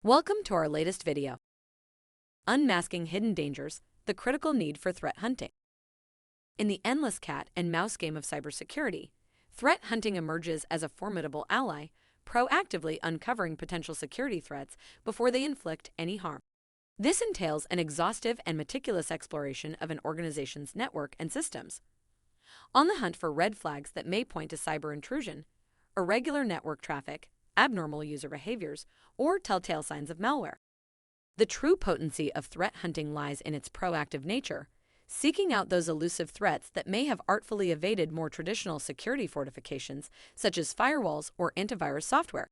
Welcome to our latest video, Unmasking Hidden Dangers, the Critical Need for Threat Hunting. In the endless cat and mouse game of cybersecurity, threat hunting emerges as a formidable ally, proactively uncovering potential security threats before they inflict any harm. This entails an exhaustive and meticulous exploration of an organization's network and systems, on the hunt for red flags that may point to cyber intrusion, irregular network traffic, abnormal user behaviors, or telltale signs of malware. The true potency of threat hunting lies in its proactive nature, seeking out those elusive threats that may have artfully evaded more traditional security fortifications, such as firewalls or antivirus software.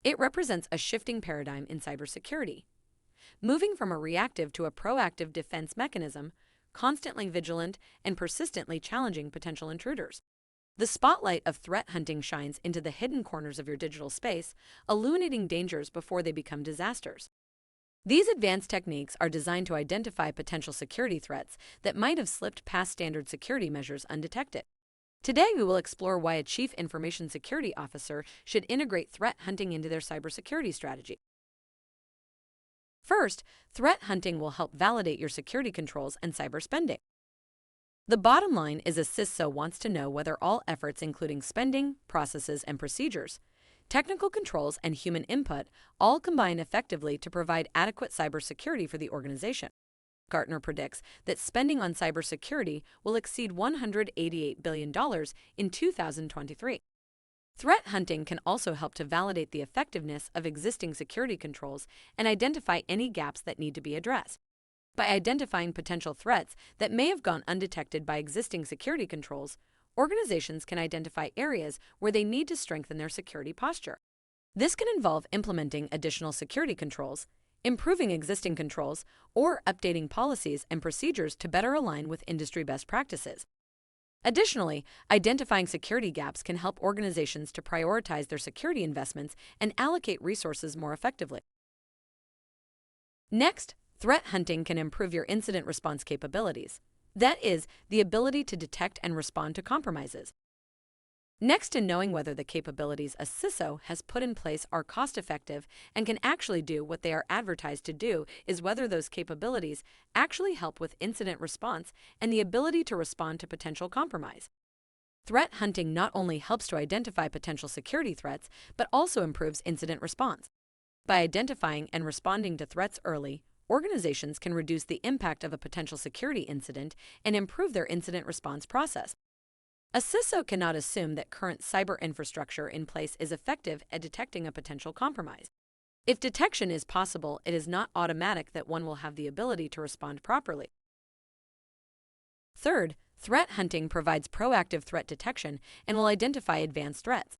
It represents a shifting paradigm in cybersecurity, moving from a reactive to a proactive defense mechanism, constantly vigilant and persistently challenging potential intruders. The spotlight of threat hunting shines into the hidden corners of your digital space, illuminating dangers before they become disasters. These advanced techniques are designed to identify potential security threats that might have slipped past standard security measures undetected. Today, we will explore why a Chief Information Security Officer should integrate threat hunting into their cybersecurity strategy. First, threat hunting will help validate your security controls and cyber spending. The bottom line is a CISO wants to know whether all efforts, including spending, processes, and procedures, technical controls, and human input, all combine effectively to provide adequate cybersecurity for the organization. Gartner predicts that spending on cybersecurity will exceed $188 billion in 2023. Threat hunting can also help to validate the effectiveness of existing security controls and identify any gaps that need to be addressed. By identifying potential threats that may have gone undetected by existing security controls, organizations can identify areas where they need to strengthen their security posture. This can involve implementing additional security controls, improving existing controls, or updating policies and procedures to better align with industry best practices. Additionally, identifying security gaps can help organizations to prioritize their security investments and allocate resources more effectively. Next, threat hunting can improve your incident response capabilities. That is, the ability to detect and respond to compromises. Next to knowing whether the capabilities a CISO has put in place are cost-effective and can actually do what they are advertised to do is whether those capabilities actually help with incident response and the ability to respond to potential compromise. Threat hunting not only helps to identify potential security threats, but also improves incident response. By identifying and responding to threats early, organizations can reduce the impact of a potential security incident and improve their incident response process. A CISO cannot assume that current cyber infrastructure in place is effective at detecting a potential compromise. If detection is possible, it is not automatic that one will have the ability to respond properly. Third, threat hunting provides proactive threat detection and will identify advanced threats.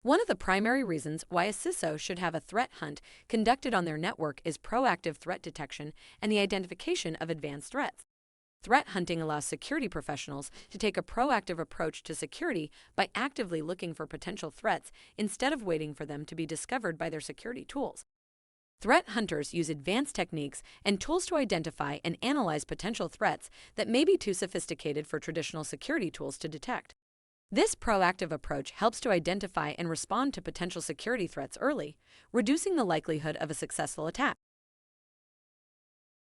One of the primary reasons why a CISO should have a threat hunt conducted on their network is proactive threat detection and the identification of advanced threats. Threat hunting allows security professionals to take a proactive approach to security by actively looking for potential threats instead of waiting for them to be discovered by their security tools. Threat hunters use advanced techniques and tools to identify and analyze potential threats that may be too sophisticated for traditional security tools to detect. This proactive approach helps to identify and respond to potential security threats early, reducing the likelihood of a successful attack.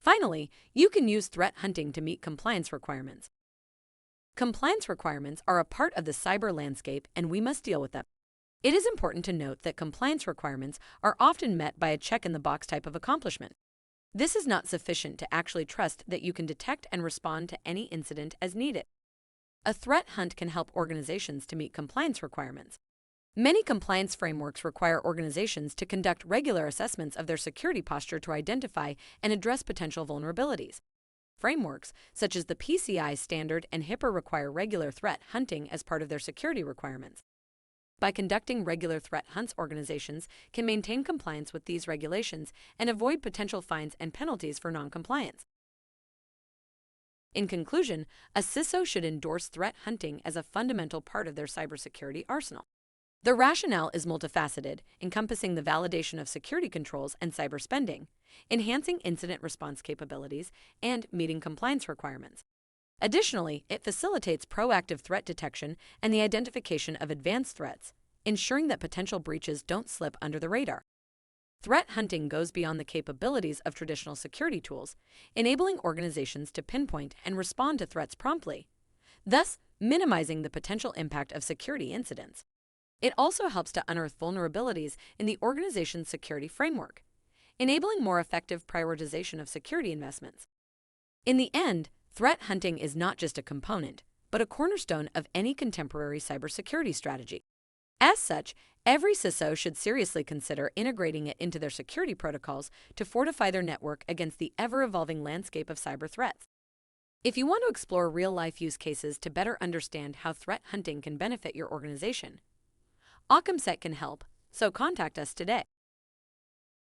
Finally, you can use threat hunting to meet compliance requirements. Compliance requirements are a part of the cyber landscape, and we must deal with them. It is important to note that compliance requirements are often met by a check-in-the-box type of accomplishment. This is not sufficient to actually trust that you can detect and respond to any incident as needed. A threat hunt can help organizations to meet compliance requirements. Many compliance frameworks require organizations to conduct regular assessments of their security posture to identify and address potential vulnerabilities. Frameworks, such as the PCI standard and HIPAA, require regular threat hunting as part of their security requirements. By conducting regular threat hunts, organizations can maintain compliance with these regulations and avoid potential fines and penalties for noncompliance. In conclusion, a CISO should endorse threat hunting as a fundamental part of their cybersecurity arsenal. The rationale is multifaceted, encompassing the validation of security controls and cyber spending, enhancing incident response capabilities, and meeting compliance requirements. Additionally, it facilitates proactive threat detection and the identification of advanced threats, ensuring that potential breaches don't slip under the radar. Threat hunting goes beyond the capabilities of traditional security tools, enabling organizations to pinpoint and respond to threats promptly, thus minimizing the potential impact of security incidents. It also helps to unearth vulnerabilities in the organization's security framework, enabling more effective prioritization of security investments. In the end, threat hunting is not just a component, but a cornerstone of any contemporary cybersecurity strategy. As such, every CISO should seriously consider integrating it into their security protocols to fortify their network against the ever-evolving landscape of cyber threats. If you want to explore real-life use cases to better understand how threat hunting can benefit your organization, OccamSec can help, so contact us today.